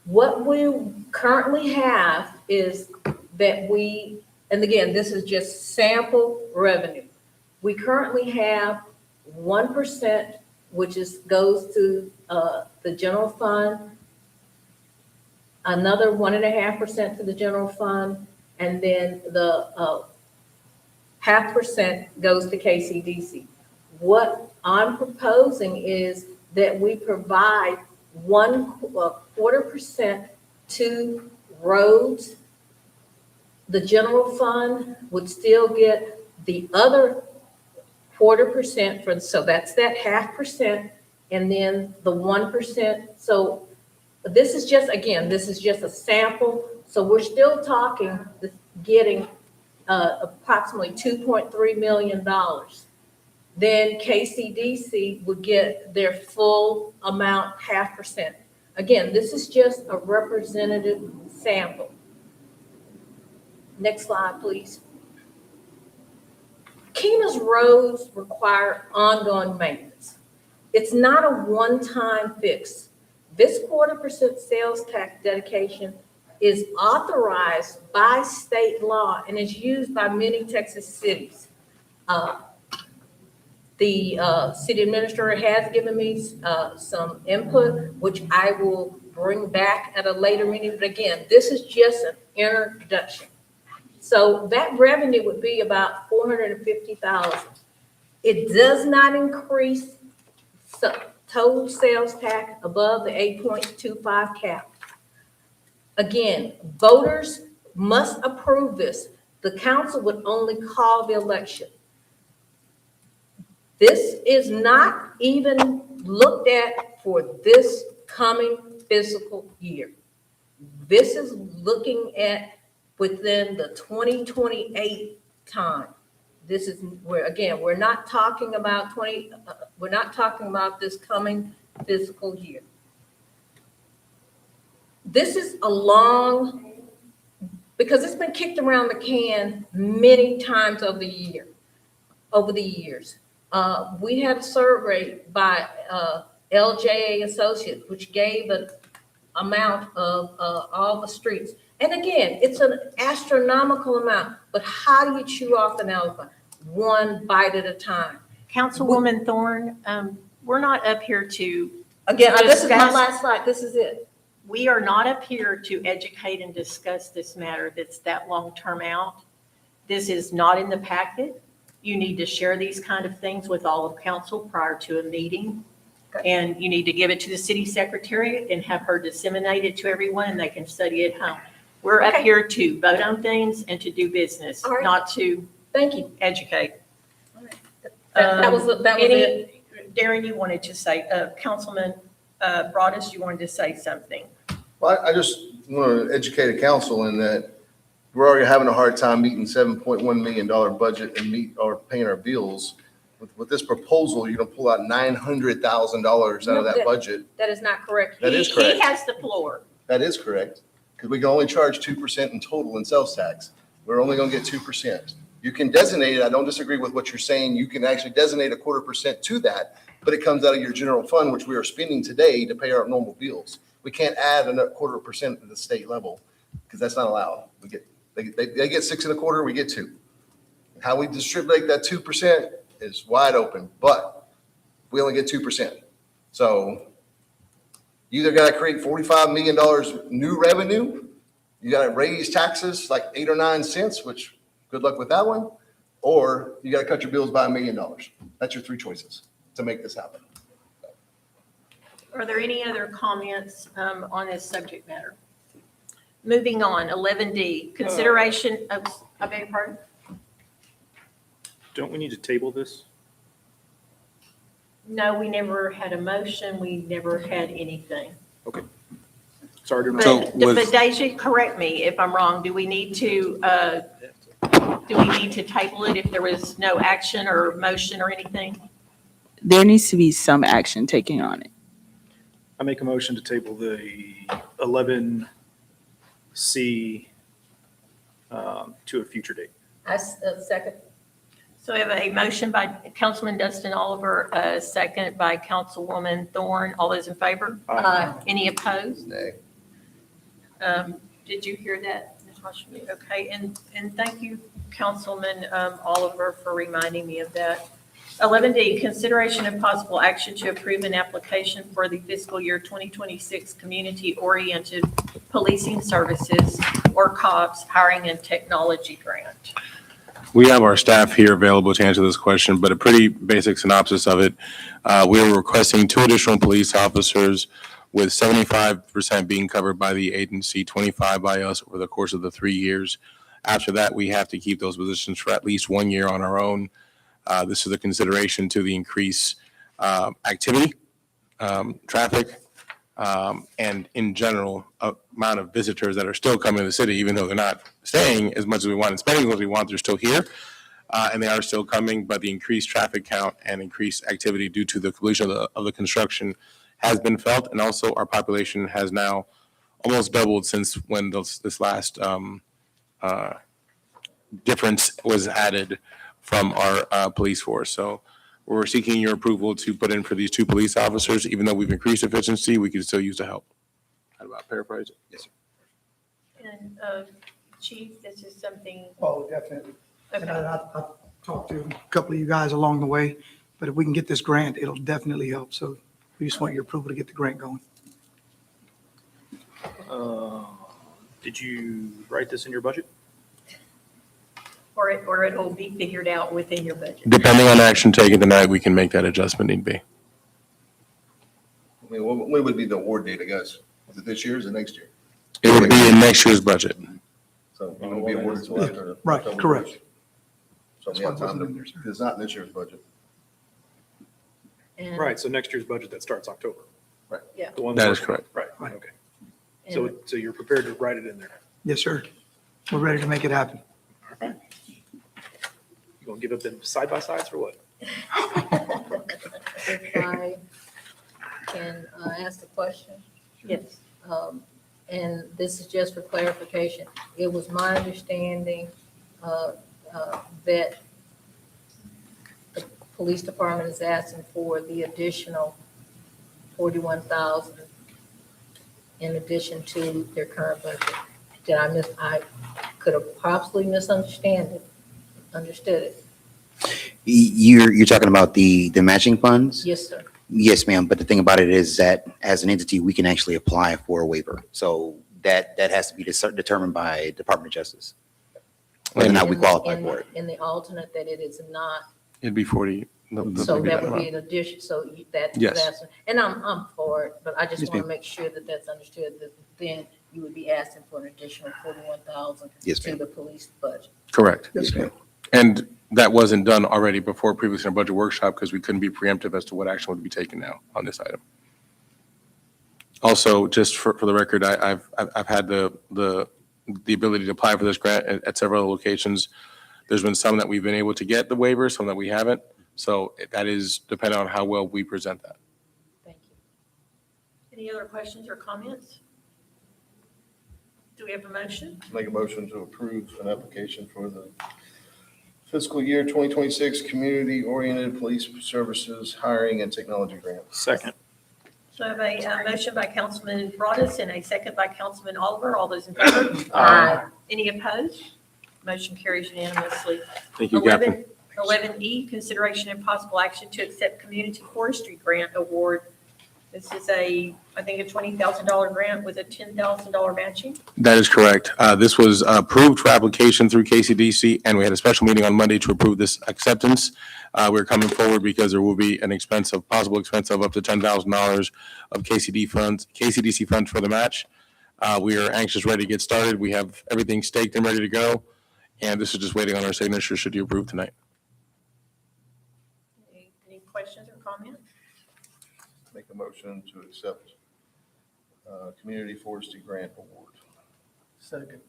Speaker 3: What we currently have is that and again, this is just sample revenue. We currently have 1%, which goes to the general fund. another 1.5% to the general fund, and then the 0.5% goes to KCDC. What I'm proposing is that we provide 1/4% to roads. The general fund would still get the other 1/4% for, so that's that 0.5%, and then the 1%. So this is just, again, this is just a sample. So we're still talking, getting approximately $2.3 million. Then KCDC would get their full amount, 0.5%. Again, this is just a representative sample. Next slide, please. Kena's roads require ongoing maintenance. It's not a one-time fix. This 1/4% sales tax dedication is authorized by state law and is used by many Texas cities. The city administrator has given me some input, which I will bring back at a later meeting. But again, this is just an introduction. So that revenue would be about $450,000. It does not increase total sales tax above the 8.25 cap. Again, voters must approve this. The council would only call the election. This is not even looked at for this coming fiscal year. This is looking at within the 2028 time. This is where, again, we're not talking about this coming fiscal year. This is a long, because it's been kicked around the can many times over the years. We had a survey by LJA Associates, which gave an amount of all the streets. And again, it's an astronomical amount, but how do you chew off an elephant? One bite at a time.
Speaker 9: Councilwoman Thorne, we're not up here to,
Speaker 3: Again, this is my
Speaker 9: discuss-
Speaker 3: last slide. This is it.
Speaker 9: we are not up here to educate and discuss this matter that's that long-term out. This is not in the packet. You need to share these kind of things with all of council prior to a meeting.
Speaker 3: Okay.
Speaker 9: And you need to give it to the city secretary and have her disseminate it to everyone and they can study it at home. We're up
Speaker 3: Okay.
Speaker 9: here to vote on things and to do business,
Speaker 3: All right.
Speaker 9: not to
Speaker 3: Thank you.
Speaker 9: educate.
Speaker 3: That was it.
Speaker 9: Darren, you wanted to say, Councilman Broadus, you wanted to say something.
Speaker 4: Well, I just want to educate the council in that we're already having a hard time meeting $7.1 million budget and paying our bills. With this proposal, you're gonna pull out $900,000 out of that budget.
Speaker 3: That is not correct.
Speaker 4: That is
Speaker 9: He
Speaker 4: correct.
Speaker 9: has the floor.
Speaker 4: That is correct, because we can only charge 2% in total in sales tax. We're only gonna get 2%. You can designate it, I don't disagree with what you're saying, you can actually designate 1/4% to that, but it comes out of your general fund, which we are spending today to pay our normal bills. We can't add another 1/4% at the state level, because that's not allowed. They get 6 1/4, we get 2. How we distribute that 2% is wide open, but we only get 2%. So you either gotta create $45 million new revenue, you gotta raise taxes like 8 or 9 cents, which good luck with that one, or you gotta cut your bills by $1 million. That's your 3 choices to make this happen.
Speaker 9: Are there any other comments on this subject matter? Moving on, 11D, consideration of, I beg your pardon?
Speaker 8: Don't we need to table this?
Speaker 9: No, we never had a motion, we never had anything.
Speaker 8: Sorry to.
Speaker 5: So
Speaker 9: But
Speaker 5: was-
Speaker 9: Deja, correct me if I'm wrong, do we need to table it if there was no action or motion or anything?
Speaker 2: There needs to be some action taken on it.
Speaker 8: I make a motion to table the 11C to a future date.
Speaker 3: Second.
Speaker 9: So we have a motion by Councilman Dustin Oliver, a second by Councilwoman Thorne. All those in favor? Any opposed?
Speaker 4: Nay.
Speaker 9: Did you hear that, Ms. Washington? Okay, and thank you, Councilman Oliver, for reminding me of that. 11D, consideration of possible action to approve an application for the fiscal year 2026 Community-Oriented Policing Services, or COPS, Hiring and Technology Grant.
Speaker 5: We have our staff here available to answer this question, but a pretty basic synopsis of it. We are requesting 2 additional police officers, with 75% being covered by the agency, 25 by us over the course of the 3 years. After that, we have to keep those positions for at least 1 year on our own. This is a consideration to the increased activity, traffic, and in general, amount of visitors that are still coming to the city, even though they're not staying as much as we want and spending as much as we want, they're still here. And they are still coming, but the increased traffic count and increased activity due to the completion of the construction has been felt. And also our population has now almost doubled since when this last difference was added from our police force. So we're seeking your approval to put in for these 2 police officers. Even though we've increased efficiency, we can still use the help. How about paraphrase it? Yes, sir.
Speaker 9: And Chief, this is something,
Speaker 7: Oh, definitely. And
Speaker 9: okay,
Speaker 7: I've talked to a couple of you guys along the way, but if we can get this grant, it'll definitely help. So we just want your approval to get the grant going.
Speaker 8: Did you write this in your budget?
Speaker 9: or it'll be figured out within your budget.
Speaker 5: Depending on action taken tonight, we can make that adjustment need be.
Speaker 4: I mean, when would be the award date, I guess? Is it this year or is it next year?
Speaker 5: It would be in next year's budget.
Speaker 4: So it won't be awarded until after.
Speaker 7: Right,
Speaker 4: October
Speaker 7: correct.
Speaker 4: 1st. So
Speaker 7: That's
Speaker 4: we
Speaker 7: why
Speaker 4: have
Speaker 7: it wasn't
Speaker 4: time
Speaker 7: in
Speaker 4: to,
Speaker 7: there, sir.
Speaker 4: it's not in this year's budget.
Speaker 3: And-
Speaker 8: Right, so next year's budget, that starts October.
Speaker 4: Right.
Speaker 3: Yeah.
Speaker 8: The one
Speaker 5: That is
Speaker 8: we're-
Speaker 5: correct.
Speaker 8: Right,
Speaker 7: Right.
Speaker 8: okay.
Speaker 3: and-
Speaker 8: So you're prepared to write it in there?
Speaker 7: Yes, sir. We're ready to make it happen.
Speaker 8: You gonna give up them side-by-sides or what?
Speaker 3: If I can ask the question,
Speaker 9: Yes.
Speaker 3: and this is just for clarification. It was my understanding that the police department is asking for the additional 41,000 in addition to their current budget. Did I could have possibly understood it.
Speaker 11: You're talking about the matching funds?
Speaker 3: Yes, sir.
Speaker 11: Yes, ma'am. But the thing about it is that as an entity, we can actually apply for a waiver. So that has to be determined by Department of Justice, whether or not we
Speaker 3: In the-
Speaker 11: qualify
Speaker 3: in
Speaker 11: for
Speaker 3: the-
Speaker 11: it.
Speaker 3: In the alternate that it is not.
Speaker 5: It'd be 40.
Speaker 3: So that would be an addition, so
Speaker 5: Yes.
Speaker 3: that's, and I'm for it, but I just
Speaker 11: Yes,
Speaker 3: want to
Speaker 11: ma'am.
Speaker 3: make sure that that's understood, that then you would be asking for an additional 41,000
Speaker 11: Yes,
Speaker 3: to
Speaker 11: ma'am.
Speaker 3: the police budget.
Speaker 5: Correct.
Speaker 7: Yes, ma'am.
Speaker 5: And that wasn't done already before previously in our budget workshop because we couldn't be preemptive as to what action would be taken now on this item. Also, just for the record, I've had the ability to apply for this grant at several locations. There's been some that we've been able to get the waiver, some that we haven't. So that is dependent on how well we present that.
Speaker 3: Thank you.
Speaker 9: Any other questions or comments? Do we have a motion?
Speaker 4: Make a motion to approve an application for the fiscal year 2026 Community-Oriented Police Services Hiring and Technology Grant.
Speaker 8: Second.
Speaker 9: So I have a motion by Councilman Broadus and a second by Councilman Oliver. All those in favor?
Speaker 3: Aye.
Speaker 9: Any opposed? Motion carries unanimously.
Speaker 5: Thank you, Captain.
Speaker 9: 11E, consideration and possible action to accept community forestry grant award. This is I think a $20,000 grant with a $10,000 matching.
Speaker 5: That is correct. This was approved for application through KCDC, and we had a special meeting on Monday to approve this acceptance. We're coming forward because there will be an possible expense of up to $10,000 of KCDC funds for the match. We are anxious, ready to get started. We have everything staked and ready to go, and this is just waiting on our signature should you approve tonight.
Speaker 9: Any questions or comments?
Speaker 4: Make a motion to accept Community Forestry Grant Award.
Speaker 10: Second.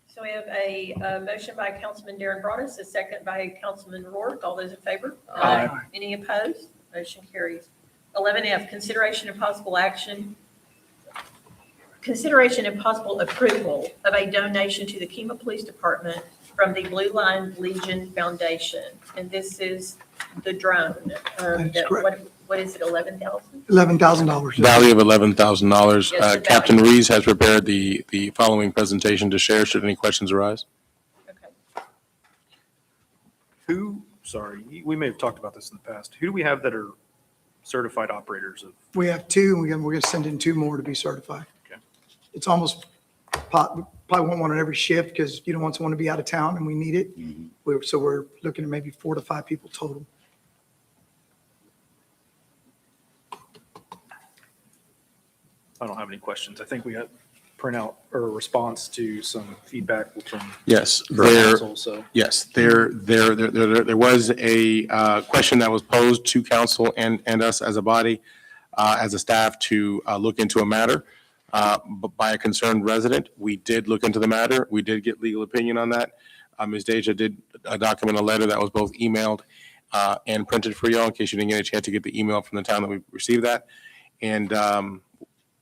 Speaker 9: So we have a motion by Councilman Darren Broadus, a second by Councilman Rourke. All those in favor?
Speaker 10: Aye.
Speaker 9: Any opposed? Motion carries. 11F, consideration and possible action. Consideration and possible approval of a donation to the Kemah Police Department from the Blue Line Legion Foundation. And this is the drone.
Speaker 7: That's correct.
Speaker 9: What is it, 11,000?
Speaker 7: $11,000.
Speaker 5: Value of $11,000.
Speaker 9: Yes, the
Speaker 5: Captain
Speaker 9: value.
Speaker 5: Rees has prepared the following presentation to share should any questions arise.
Speaker 9: Okay.
Speaker 8: Who sorry, we may have talked about this in the past. Who do we have that are certified operators of?
Speaker 7: We have two, and we're going to send in two more to be certified.
Speaker 8: Okay.
Speaker 7: It's almost, probably want one on every shift because you don't want someone to be out of town and we need it. So we're looking at maybe 4 to 5 people total.
Speaker 8: I don't have any questions. I think we got printout or a response to some feedback from
Speaker 5: Yes,
Speaker 8: council, so.
Speaker 5: yes, there was a question that was posed to council and us as a body, as a staff to look into a matter by a concerned resident. We did look into the matter. We did get legal opinion on that. Ms. Deja did document a letter that was both emailed and printed for y'all in case you didn't get a chance to get the email from the time that we received that. And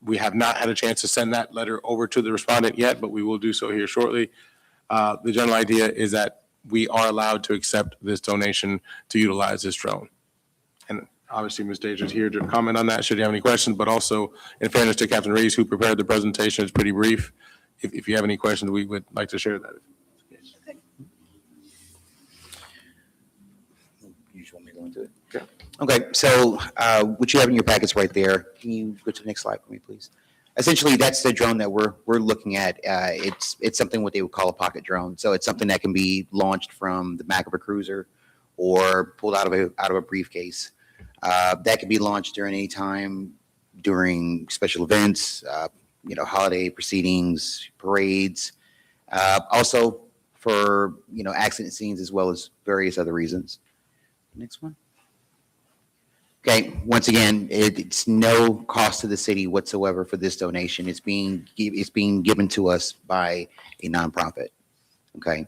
Speaker 5: we have not had a chance to send that letter over to the respondent yet, but we will do so here shortly. The general idea is that we are allowed to accept this donation to utilize this drone. And obviously, Ms. Deja is here to comment on that, should you have any questions, but also in fairness to Captain Reese, who prepared the presentation, it's pretty brief. If you have any questions, we would like to share that.
Speaker 11: You just want me to go into it?
Speaker 5: Yeah.
Speaker 11: Okay, so what you have in your packets right there, can you go to the next slide for me, please? Essentially, that's the drone that we're looking at. It's something what they would call a pocket drone. So it's something that can be launched from the back of a cruiser or pulled out of a briefcase. That can be launched during any time, during special events, holiday proceedings, parades, also for, accident scenes as well as various other reasons. Next one. Okay, once again, it's no cost to the city whatsoever for this donation. It's being given to us by a nonprofit. Okay.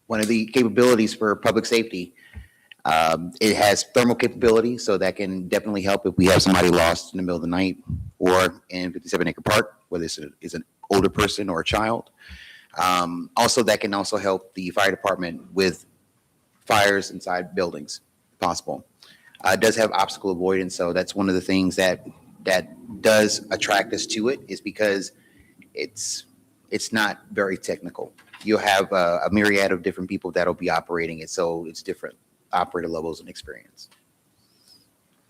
Speaker 11: One of the capabilities for public safety, it has thermal capability, so that can definitely help if we have somebody lost in the middle of the night or in 57 Acre Park, whether it's an older person or a child. Also, that can also help the fire department with fires inside buildings. Possible. It does have obstacle avoidance, so that's one of the things that does attract us to it, is because it's not very technical. You'll have a myriad of different people that'll be operating it, so it's different operator levels and experience.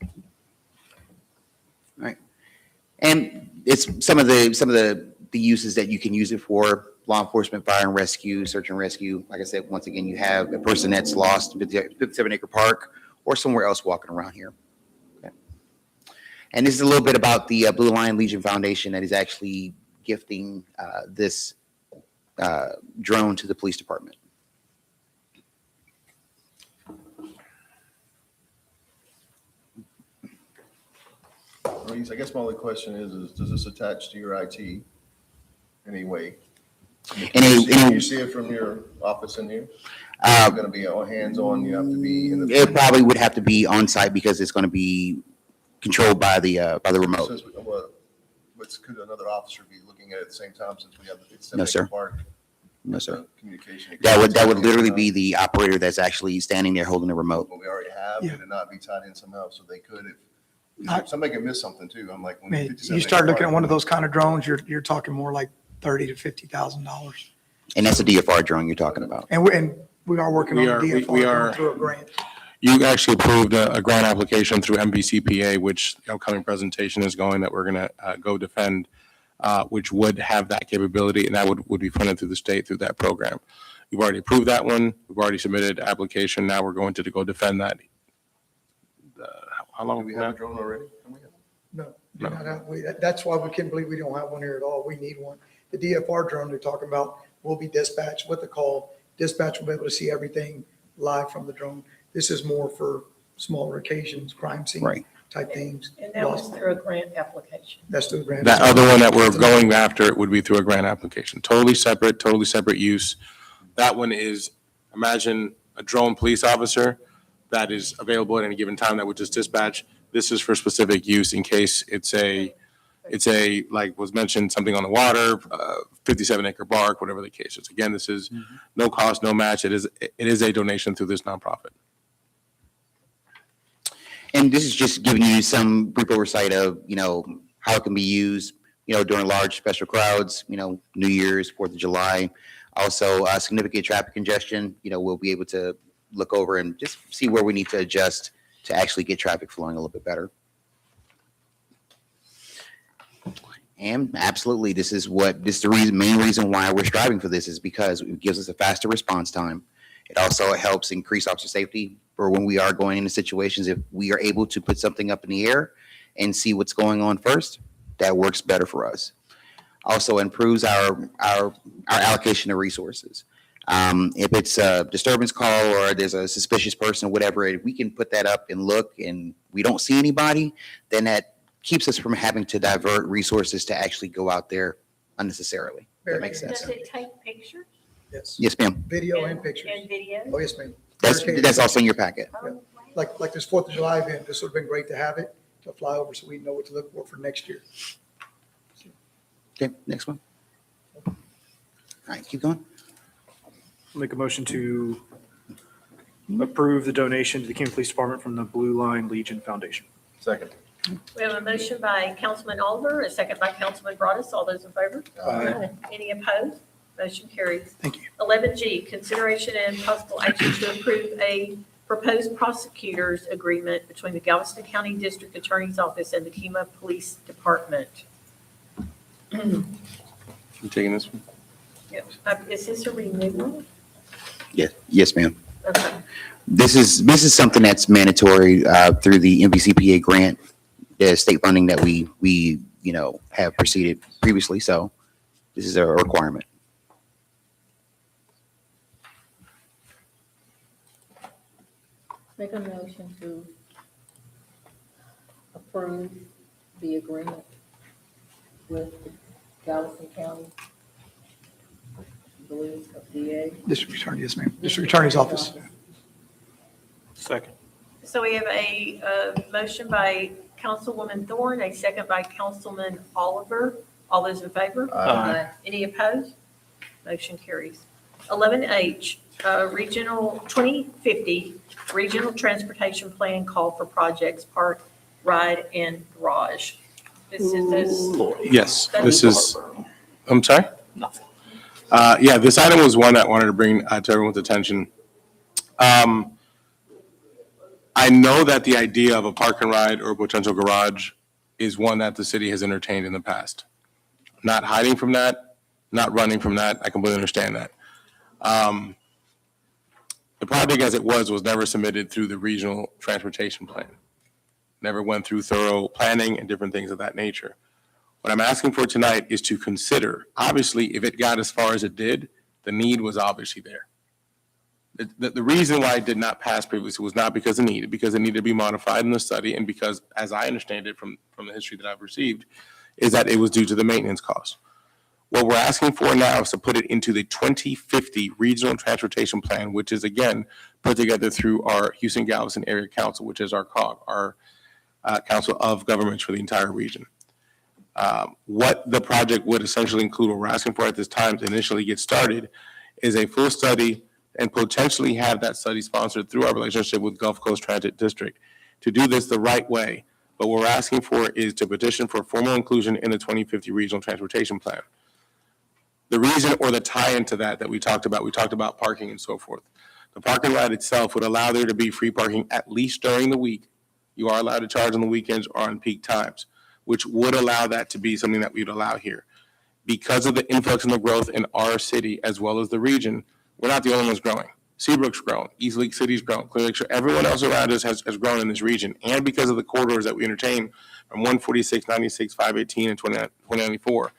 Speaker 11: All right, and it's some of the uses that you can use it for: law enforcement, fire and rescue, search and rescue. Like I said, once again, you have a person that's lost in 57 Acre Park or somewhere else walking around here. Okay. And this is a little bit about the Blue Lion Legion Foundation that is actually gifting this drone to the police department.
Speaker 4: Reese, I guess my only question is does this attach to your IT anyway? Can you see it from your office in here? It's going to be all hands-on, you have to be in the.
Speaker 11: It probably would have to be on site because it's going to be controlled by the remote.
Speaker 4: Could another officer be looking at it at the same time since we have the
Speaker 11: No, sir.
Speaker 4: Park?
Speaker 11: No, sir.
Speaker 4: Communication.
Speaker 11: That would literally be the operator that's actually standing there holding the remote.
Speaker 4: What we already have,
Speaker 7: Yeah.
Speaker 4: would it not be tied in somehow so they could
Speaker 7: I-
Speaker 4: if somebody can miss something too? I'm like. when
Speaker 7: Man,
Speaker 4: 57
Speaker 7: you start
Speaker 4: Acre
Speaker 7: looking at
Speaker 4: Park-
Speaker 7: one of those kind of drones, you're talking more like $30,000 to $50,000.
Speaker 11: And that's a DFR drone you're talking about.
Speaker 7: And we are working on
Speaker 5: We
Speaker 7: the
Speaker 5: are-
Speaker 7: DFR
Speaker 5: we are-
Speaker 7: through a grant.
Speaker 5: You actually approved a grant application through MVCPA, which the upcoming presentation is going, that we're going to go defend, which would have that capability, and that would be funded through the state through that program. We've already approved that one. We've already submitted application. Now we're going to go defend that. How
Speaker 4: Do
Speaker 5: long?
Speaker 4: we have a drone already? Can we have-
Speaker 7: No, do not have- that's why we can't believe we don't have one here at all. We need one. The DFR drone they're talking about will be dispatched with the call. Dispatch will be able to see everything live from the drone. This is more for smaller occasions, crime scene
Speaker 11: Right.
Speaker 7: type things.
Speaker 3: And that was through a grant application.
Speaker 7: That's through the grant.
Speaker 5: That other one that we're going after would be through a grant application. Totally separate use. That one is, imagine a drone police officer that is available at any given time that would just dispatch. This is for specific use in case it's a, like was mentioned, something on the water, 57 Acre Park, whatever the case is. Again, this is no cost, no match. It is a donation through this nonprofit.
Speaker 11: And this is just giving you some brief oversight of, how it can be used, during large special crowds, New Year's, 4th of July. Also, significant traffic congestion, we'll be able to look over and just see where we need to adjust to actually get traffic flowing a little bit better. And absolutely, this is the main reason why we're striving for this, is because it gives us a faster response time. It also helps increase officer safety for when we are going into situations. If we are able to put something up in the air and see what's going on first, that works better for us. Also improves our allocation of resources. If it's a disturbance call or there's a suspicious person, whatever, if we can put that up and look and we don't see anybody, then that keeps us from having to divert resources to actually go out there unnecessarily. That makes sense.
Speaker 9: Does it take pictures
Speaker 7: Yes.
Speaker 11: Yes, ma'am.
Speaker 7: Video and pictures.
Speaker 9: and video?
Speaker 7: Oh, yes, ma'am.
Speaker 11: That's also in your packet.
Speaker 7: Like this 4th of July event, this would have been great to have it, to fly over so we know what to look for next year.
Speaker 11: Okay, next one. All right, keep going.
Speaker 8: Make a motion to approve the donation to the King Police Department from the Blue Line Legion Foundation.
Speaker 1: Second.
Speaker 9: We have a motion by Councilman Oliver, a second by Councilman Broadus. All those in favor? Any opposed? Motion carries.
Speaker 8: Thank you.
Speaker 9: 11G, consideration and possible action to approve a proposed prosecutors agreement between the Galveston County District Attorney's Office and the Kemah Police Department.
Speaker 5: You taking this one?
Speaker 9: Yep. Is this a renewal?
Speaker 11: Yes, ma'am.
Speaker 9: Okay.
Speaker 11: This is something that's mandatory through the MVCPA grant, the state funding that we have proceeded previously. So this is a requirement.
Speaker 3: Make a motion to approve the agreement with the Galveston County Police DA.
Speaker 7: District Attorney, yes, ma'am. District Attorney's Office.
Speaker 8: Second.
Speaker 9: So we have a motion by Councilwoman Thorne, a second by Councilman Oliver. All those in favor?
Speaker 8: Aye.
Speaker 9: Any opposed? Motion carries. 11H, Regional 2050 Regional Transportation Plan Call for Projects, Park, Ride, and Garage. This is,
Speaker 5: Yes, this is, I'm sorry? Nothing. Yeah, this item was one I wanted to bring to everyone's attention. I know that the idea of a park and ride or a potential garage is one that the city has entertained in the past. Not hiding from that, not running from that. I completely understand that. The project as it was never submitted through the regional transportation plan. Never went through thorough planning and different things of that nature. What I'm asking for tonight is to consider, obviously, if it got as far as it did, the need was obviously there. The reason why it did not pass previously was not because it needed to be modified in the study, and because, as I understand it from the history that I've received, is that it was due to the maintenance costs. What we're asking for now is to put it into the 2050 Regional Transportation Plan, which is, again, put together through our Houston-Galveston Area Council, which is our COG, our Council of Governments for the entire region. What the project would essentially include, what we're asking for at this time to initially get started, is a full study and potentially have that study sponsored through our relationship with Gulf Coast Transit District to do this the right way. But what we're asking for is to petition for formal inclusion in the 2050 Regional Transportation Plan. The reason or the tie-in to that we talked about parking and so forth. The park and ride itself would allow there to be free parking at least during the week. You are allowed to charge on the weekends or on peak times, which would allow that to be something that we'd allow here. Because of the influx and the growth in our city as well as the region, we're not the only ones growing. Seabrook's grown, East Lake City's grown, Clear Lake Shore, everyone else around us has grown in this region. And because of the corridors that we entertain from 146, 96, 518, and 2094,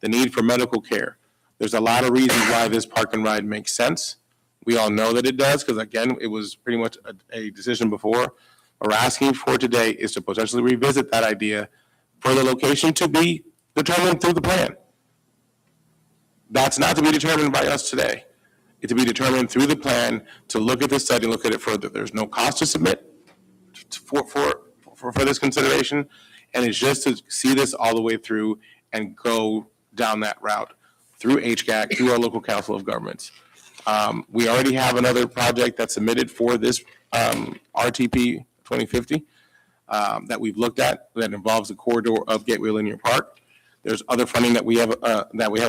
Speaker 5: the need for medical care. There's a lot of reasons why this park and ride makes sense. We all know that it does, because again, it was pretty much a decision before. What we're asking for today is to potentially revisit that idea for the location to be determined through the plan. That's not to be determined by us today. It's to be determined through the plan, to look at this study, look at it further. There's no cost to submit for this consideration, and it's just to see this all the way through and go down that route through HGAC, through our local council of governments. We already have another project that's submitted for this RTP 2050 that we've looked at that involves the corridor of Gateway Linear Park. There's other funding that we have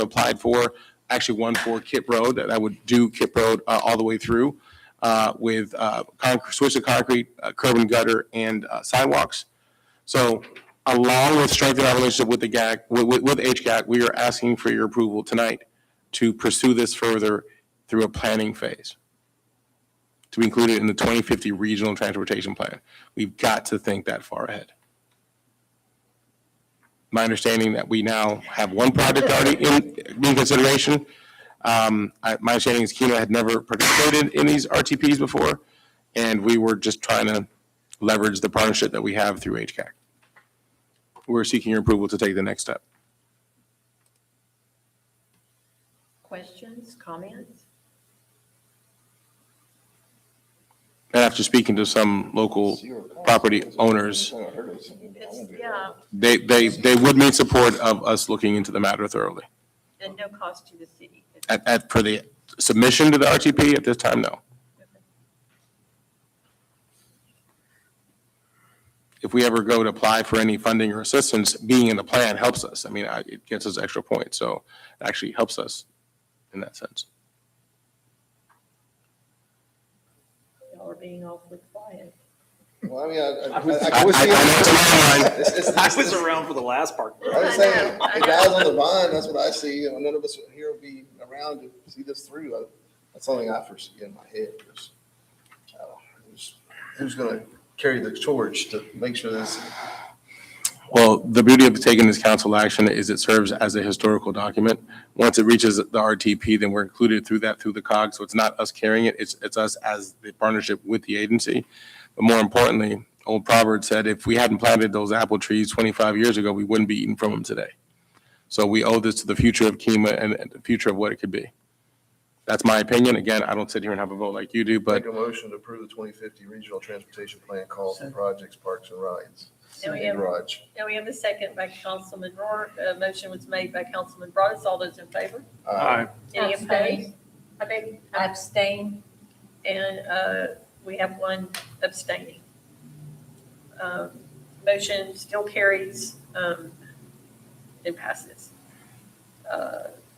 Speaker 5: applied for actually one for Kip Road, that would do Kip Road all the way through with switch to concrete, curb and gutter, and sidewalks. So along with strengthening our relationship with the GAC, with HGAC, we are asking for your approval tonight to pursue this further through a planning phase, to be included in the 2050 Regional Transportation Plan. We've got to think that far ahead. My understanding that we now have one project already in consideration. My understanding is Keno had never participated in these RTPs before, and we were just trying to leverage the partnership that we have through HCAC. We're seeking your approval to take the next step.
Speaker 9: Questions, comments?
Speaker 5: And after speaking to some local property owners,
Speaker 9: Yeah,
Speaker 5: they would need support of us looking into the matter thoroughly.
Speaker 9: and no cost to the city.
Speaker 5: For the submission to the RTP at this time, no. If we ever go to apply for any funding or assistance, being in the plan helps us. I mean, it gets us extra points, so it actually helps us in that sense.
Speaker 9: Y'all are being awfully quiet.
Speaker 4: Well, I mean, I
Speaker 5: I know it's a long line.
Speaker 8: I was around for the last part.
Speaker 4: I was saying, the guys on the vine, that's what I see, and none of us here will be around to see this through. That's something I foresee in my head, is, who's gonna carry the torch to make sure this.
Speaker 5: Well, the beauty of taking this council action is it serves as a historical document. Once it reaches the RTP, then we're included through the COG. So it's not us carrying it, it's us as the partnership with the agency. But more importantly, old proverb said, if we hadn't planted those apple trees 25 years ago, we wouldn't be eating from them today. So we owe this to the future of Kemah and the future of what it could be. That's my opinion. Again, I don't sit here and have a vote like you do, but
Speaker 4: Make a motion to approve the 2050 Regional Transportation Plan calls for projects, parks and rides.
Speaker 9: Now we have-
Speaker 4: Garage.
Speaker 9: Now we have a second by Councilman Rourke. A motion was made by Councilman Broadus. All those in favor?
Speaker 8: Aye.
Speaker 9: Any
Speaker 3: Abstain.
Speaker 9: opposed?
Speaker 3: Abstain.
Speaker 9: And we have one abstaining. Motion still carries, it passes.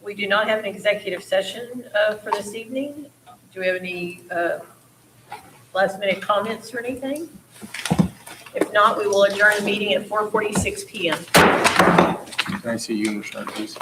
Speaker 9: We do not have an executive session for this evening. Do we have any last minute comments or anything? If not, we will adjourn the meeting at 4:46 PM.
Speaker 5: can I see you in the shot, please?